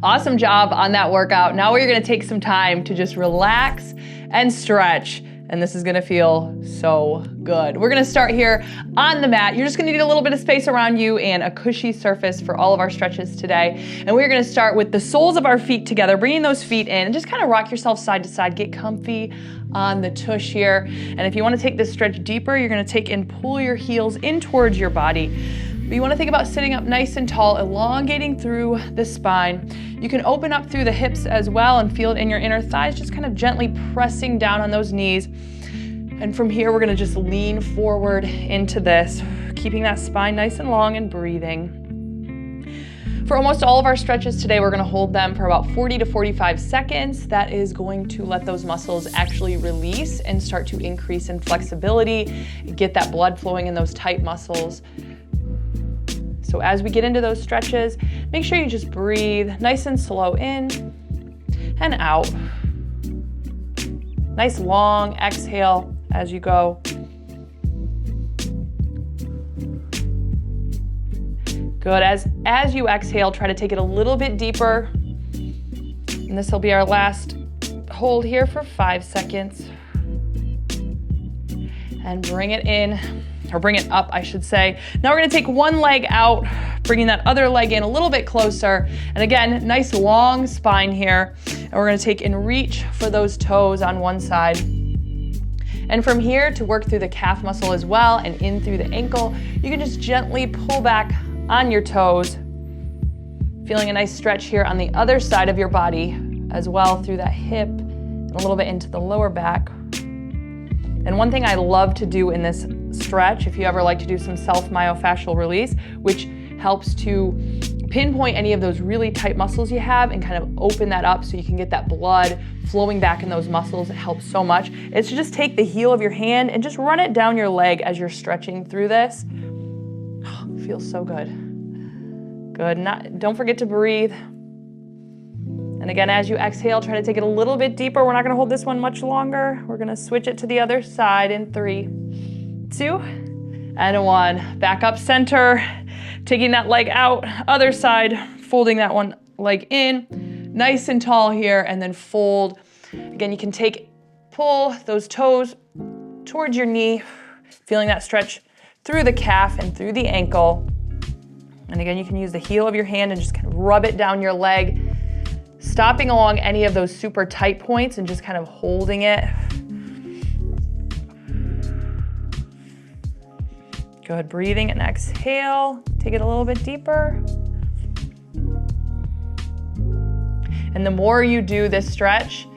Awesome job on that workout. Now we're gonna take some time to just relax and stretch. And this is gonna feel so good. We're gonna start here on the mat. You're just gonna need a little bit of space around you and a cushy surface for all of our stretches today. And we're gonna start with the soles of our feet together, bringing those feet in and just kind of rock yourself side to side, get comfy on the tush here. And if you wanna take this stretch deeper, you're gonna take and pull your heels in towards your body. But you want to think about sitting up nice and tall, elongating through the spine. You can open up through the hips as well and feel it in your inner thighs, just kind of gently pressing down on those knees. And from here, we're going to just lean forward into this, keeping that spine nice and long and breathing. For almost all of our stretches today, we're going to hold them for about 40 to 45 seconds. That is going to let those muscles actually release and start to increase in flexibility, get that blood flowing in those tight muscles. So as we get into those stretches, make sure you just breathe nice and slow in and out. Nice long exhale as you go. Good. As you exhale, try to take it a little bit deeper. And this will be our last hold here for 5 seconds. And bring it in. Or bring it up, I should say. Now we're gonna take one leg out, bringing that other leg in a little bit closer. And again, nice long spine here. And we're gonna take and reach for those toes on one side. And from here, to work through the calf muscle as well and in through the ankle, you can just gently pull back on your toes, feeling a nice stretch here on the other side of your body as well, through that hip and a little bit into the lower back. And one thing I love to do in this stretch, if you ever like to do some self-myofascial release, which helps to pinpoint any of those really tight muscles you have and kind of open that up so you can get that blood flowing back in those muscles. It helps so much. It's to just take the heel of your hand and just run it down your leg as you're stretching through this. Oh, it feels so good. Good. Don't forget to breathe. And again, as you exhale, try to take it a little bit deeper. We're not gonna hold this one much longer. We're gonna switch it to the other side in 3, 2, and 1. Back up center, taking that leg out, other side, folding that one leg in, nice and tall here, and then fold. Again, you can pull those toes towards your knee, feeling that stretch through the calf and through the ankle. And again, you can use the heel of your hand and just kind of rub it down your leg, stopping along any of those super tight points and just kind of holding it. Good. Breathing and exhale. Take it a little bit deeper. And the more you do this stretch,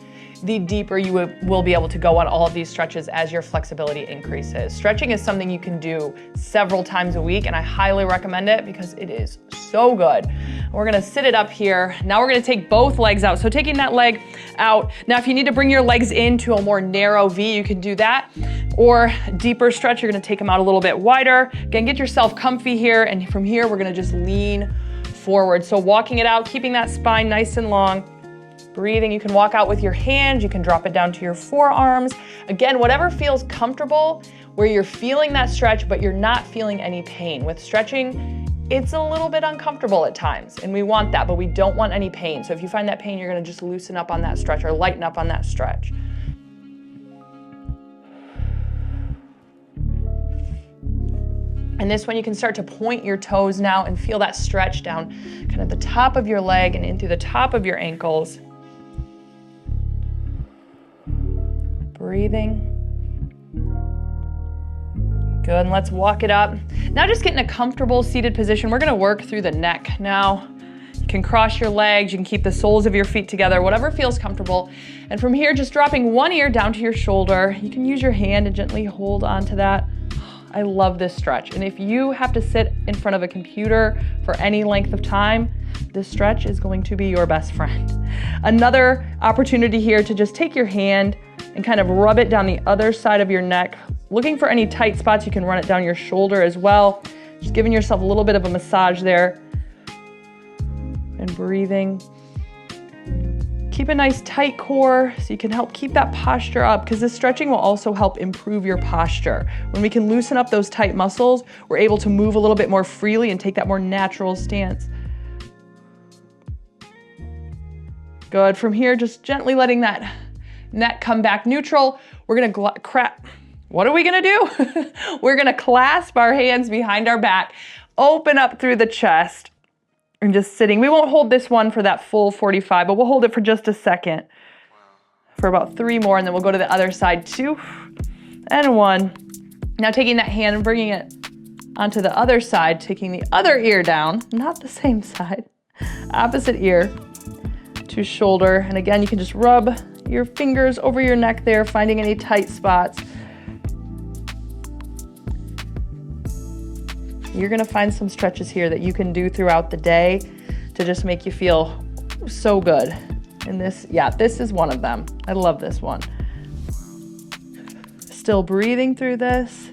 the deeper you will be able to go on all of these stretches as your flexibility increases. Stretching is something you can do several times a week, and I highly recommend it because it is so good. We're gonna sit it up here. Now we're gonna take both legs out. So taking that leg out. Now if you need to bring your legs into a more narrow V, you can do that. Or deeper stretch, you're gonna take them out a little bit wider. Again, get yourself comfy here, and from here, we're gonna just lean forward. So walking it out, keeping that spine nice and long. Breathing, you can walk out with your hands, you can drop it down to your forearms. Again, whatever feels comfortable, where you're feeling that stretch, but you're not feeling any pain. With stretching, it's a little bit uncomfortable at times, and we want that, but we don't want any pain. So if you find that pain, you're gonna just loosen up on that stretch or lighten up on that stretch. And this one, you can start to point your toes now and feel that stretch down kind of the top of your leg and in through the top of your ankles. Breathing. Good, and let's walk it up. Now just get in a comfortable seated position. We're gonna work through the neck now. You can cross your legs, you can keep the soles of your feet together, whatever feels comfortable. And from here, just dropping one ear down to your shoulder. You can use your hand to gently hold onto that. I love this stretch. And if you have to sit in front of a computer for any length of time, this stretch is going to be your best friend. Another opportunity here to just take your hand and kind of rub it down the other side of your neck. Looking for any tight spots, you can run it down your shoulder as well. Just giving yourself a little bit of a massage there. And breathing. Keep a nice tight core so you can help keep that posture up, because this stretching will also help improve your posture. When we can loosen up those tight muscles, we're able to move a little bit more freely and take that more natural stance. Good. From here, just gently letting that neck come back neutral. We're gonna what are we gonna do? We're gonna clasp our hands behind our back, open up through the chest, and just sitting. We won't hold this one for that full 45, but we'll hold it for just a second. For about 3 more, and then we'll go to the other side. 2 and 1. Now taking that hand and bringing it onto the other side, taking the other ear down, not the same side, opposite ear to shoulder. And again, you can just rub your fingers over your neck there, finding any tight spots. You're gonna find some stretches here that you can do throughout the day to just make you feel so good. And this is one of them. I love this one. Still breathing through this.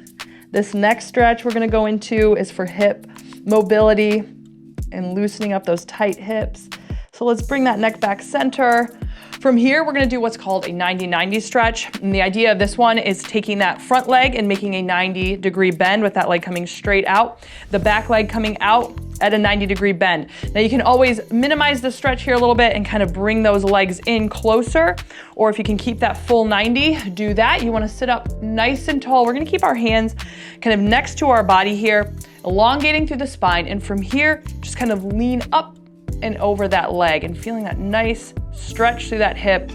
This next stretch we're gonna go into is for hip mobility and loosening up those tight hips. So let's bring that neck back center. From here, we're gonna do what's called a 90-90 stretch. And the idea of this one is taking that front leg and making a 90-degree bend with that leg coming straight out, the back leg coming out at a 90-degree bend. Now you can always minimize the stretch here a little bit and kind of bring those legs in closer, or if you can keep that full 90, do that. You wanna sit up nice and tall. We're gonna keep our hands kind of next to our body here, elongating through the spine, and from here, just kind of lean up and over that leg and feeling that nice stretch through that hip.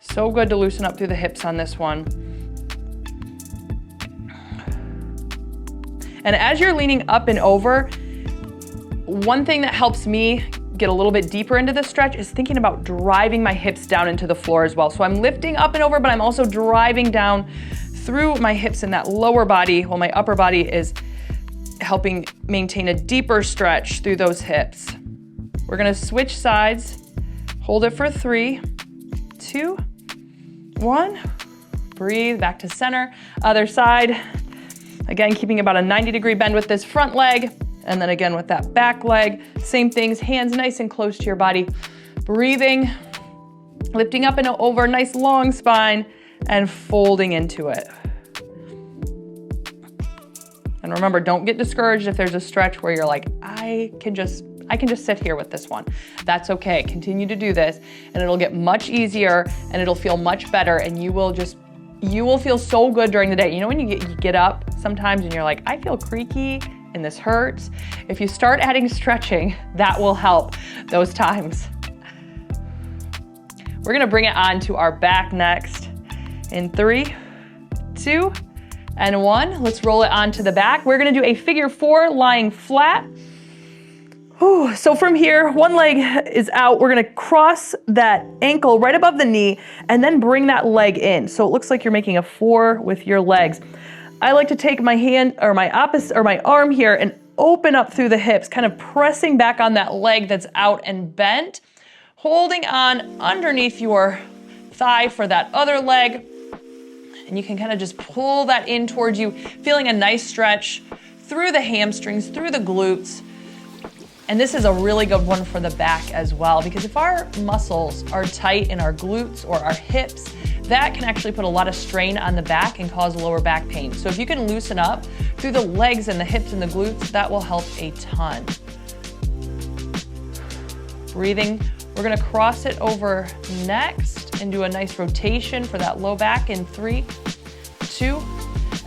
So good to loosen up through the hips on this one. And as you're leaning up and over, one thing that helps me get a little bit deeper into this stretch is thinking about driving my hips down into the floor as well. So I'm lifting up and over, but I'm also driving down through my hips in that lower body while my upper body is helping maintain a deeper stretch through those hips. We're gonna switch sides, hold it for 3, 2, 1. Breathe back to center, other side. Again, keeping about a 90-degree bend with this front leg, and then again with that back leg. Same things, hands nice and close to your body. Breathing, lifting up and over, nice long spine, and folding into it. And remember, don't get discouraged if there's a stretch where you're like, I can just sit here with this one. That's okay. Continue to do this, and it'll get much easier, and it'll feel much better, and you will feel so good during the day. You know when you get up sometimes and you're like, I feel creaky and this hurts? If you start adding stretching, that will help those times. We're gonna bring it on to our back next. In 3, 2, and 1. Let's roll it onto the back. We're gonna do a figure 4 lying flat. Whew. So from here, one leg is out. We're gonna cross that ankle right above the knee and then bring that leg in. So it looks like you're making a 4 with your legs. I like to take my hand or my arm here and open up through the hips, kind of pressing back on that leg that's out and bent, holding on underneath your thigh for that other leg. And you can kind of just pull that in towards you, feeling a nice stretch through the hamstrings, through the glutes. And this is a really good one for the back as well, because if our muscles are tight in our glutes or our hips, that can actually put a lot of strain on the back and cause lower back pain. So if you can loosen up through the legs and the hips and the glutes, that will help a ton. Breathing, we're gonna cross it over next and do a nice rotation for that low back in 3, 2,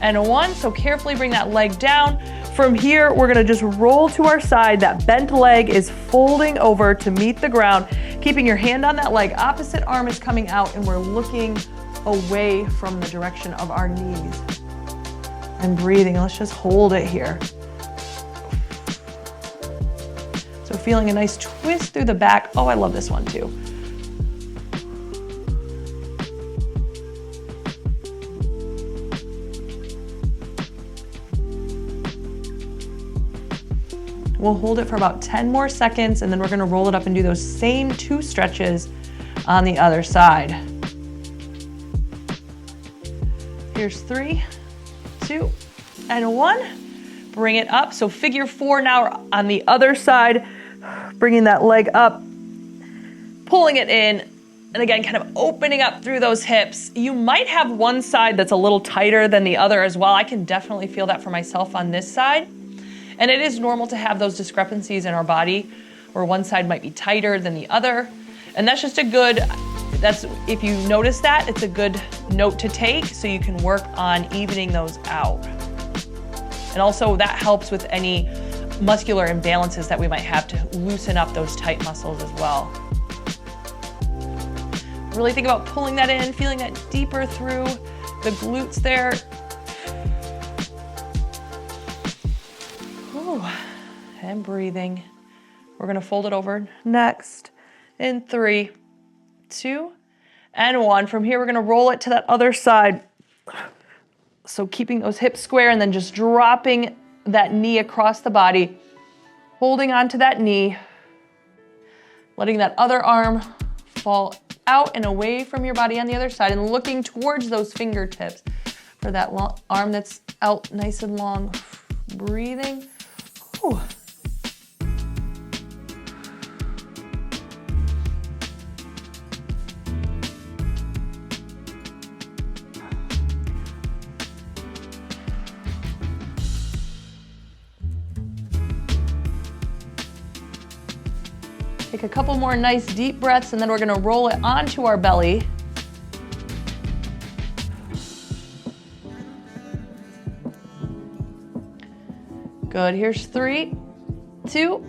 and 1. So carefully bring that leg down. From here, we're gonna just roll to our side. That bent leg is folding over to meet the ground, keeping your hand on that leg. Opposite arm is coming out, and we're looking away from the direction of our knees. And breathing, let's just hold it here. So feeling a nice twist through the back. Oh, I love this one too. We'll hold it for about 10 more seconds, and then we're gonna roll it up and do those same 2 stretches on the other side. Here's 3, 2, and 1. Bring it up. So figure 4 now on the other side, bringing that leg up, pulling it in, and again, kind of opening up through those hips. You might have one side that's a little tighter than the other as well. I can definitely feel that for myself on this side. And it is normal to have those discrepancies in our body, where one side might be tighter than the other. And that's just a good, if you notice that, it's a good note to take so you can work on evening those out. And also that helps with any muscular imbalances that we might have to loosen up those tight muscles as well. Really think about pulling that in, feeling that deeper through the glutes there. Ooh. And breathing. We're gonna fold it over next in 3, 2, and 1. From here, we're gonna roll it to that other side. So keeping those hips square and then just dropping that knee across the body, holding onto that knee, letting that other arm fall out and away from your body on the other side and looking towards those fingertips for that arm that's out nice and long. Breathing. Whew. Take a couple more nice deep breaths and then we're gonna roll it onto our belly. Good, here's 3, 2,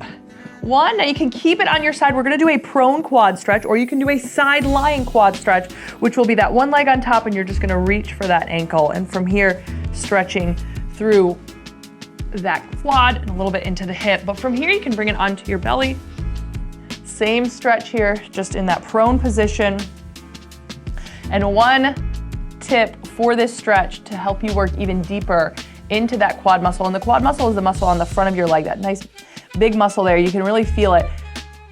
1. Now you can keep it on your side. We're gonna do a prone quad stretch, or you can do a side lying quad stretch, which will be that one leg on top and you're just gonna reach for that ankle. And from here, stretching through that quad and a little bit into the hip. But from here, you can bring it onto your belly. Same stretch here, just in that prone position. And one tip for this stretch to help you work even deeper into that quad muscle. And the quad muscle is the muscle on the front of your leg, that nice big muscle there. You can really feel it.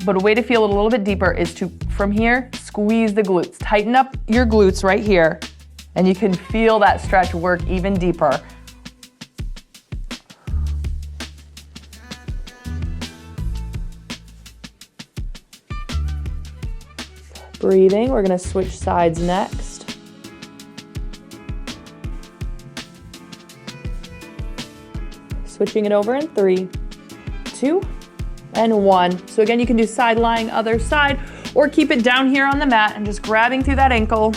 But a way to feel it a little bit deeper is to, from here, squeeze the glutes. Tighten up your glutes right here, and you can feel that stretch work even deeper. Breathing, we're gonna switch sides next. Switching it over in 3, 2, and 1. So again, you can do side lying other side, or keep it down here on the mat and just grabbing through that ankle,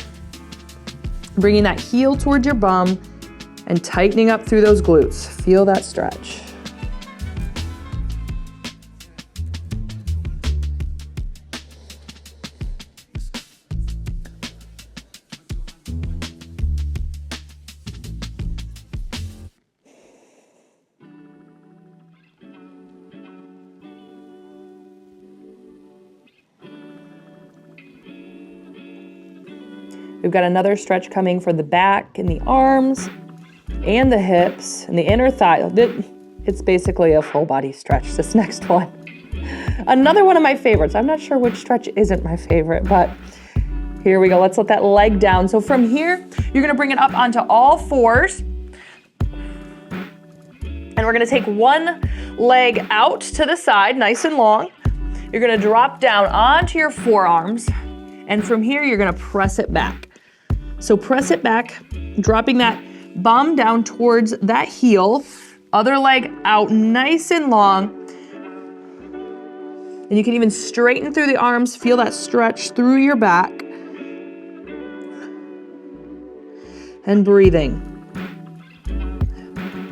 bringing that heel towards your bum and tightening up through those glutes. Feel that stretch. We've got another stretch coming for the back and the arms and the hips and the inner thigh. It's basically a full body stretch, this next one. Another one of my favorites. I'm not sure which stretch isn't my favorite, but here we go. Let's let that leg down. So from here, you're gonna bring it up onto all fours. And we're gonna take one leg out to the side, nice and long. You're gonna drop down onto your forearms. And from here, you're gonna press it back. So press it back, dropping that bum down towards that heel, other leg out nice and long. And you can even straighten through the arms, feel that stretch through your back. And breathing.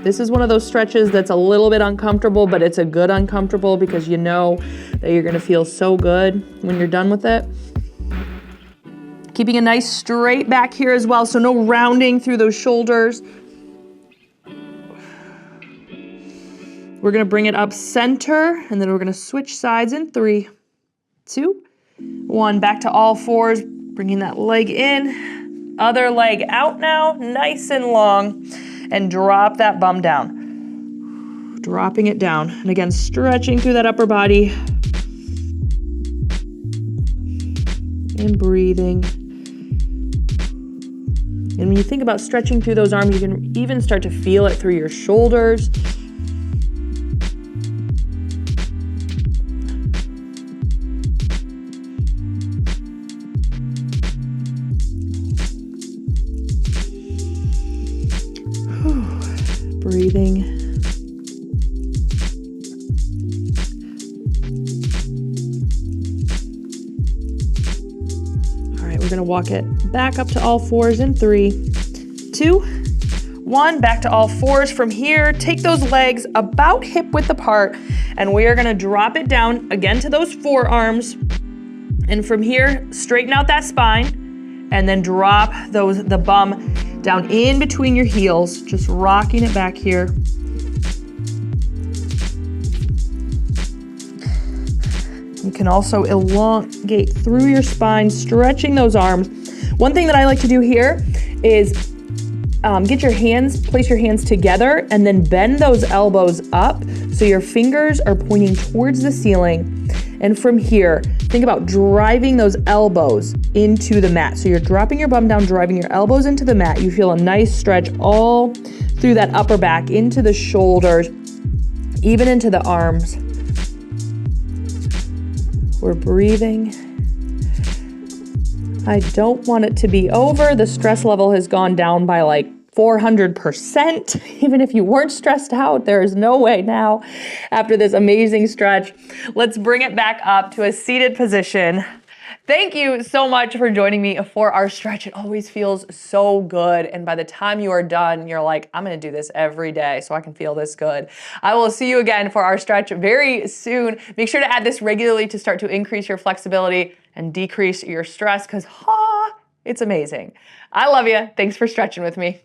This is one of those stretches that's a little bit uncomfortable, but it's a good uncomfortable because you know that you're gonna feel so good when you're done with it. Keeping a nice straight back here as well, so no rounding through those shoulders. We're gonna bring it up center, and then we're gonna switch sides in 3, 2, 1. Back to all fours, bringing that leg in. Other leg out now, nice and long, and drop that bum down. Dropping it down, and again, stretching through that upper body. And breathing. And when you think about stretching through those arms, you can even start to feel it through your shoulders. Breathing. We're gonna walk it back up to all fours in 3, 2, 1. Back to all fours. From here, take those legs about hip width apart, and we are gonna drop it down again to those forearms. And from here, straighten out that spine, and then drop the bum down in between your heels, just rocking it back here. You can also elongate through your spine, stretching those arms. One thing that I like to do here is place your hands together and then bend those elbows up so your fingers are pointing towards the ceiling. And from here, think about driving those elbows into the mat. So you're dropping your bum down, driving your elbows into the mat. You feel a nice stretch all through that upper back, into the shoulders, even into the arms. We're breathing. I don't want it to be over. The stress level has gone down by like 400%. Even if you weren't stressed out, there is no way now after this amazing stretch. Let's bring it back up to a seated position. Thank you so much for joining me for our stretch. It always feels so good. And by the time you are done, you're like, I'm gonna do this every day so I can feel this good. I will see you again for our stretch very soon. Make sure to add this regularly to start to increase your flexibility and decrease your stress, because it's amazing. I love you. Thanks for stretching with me.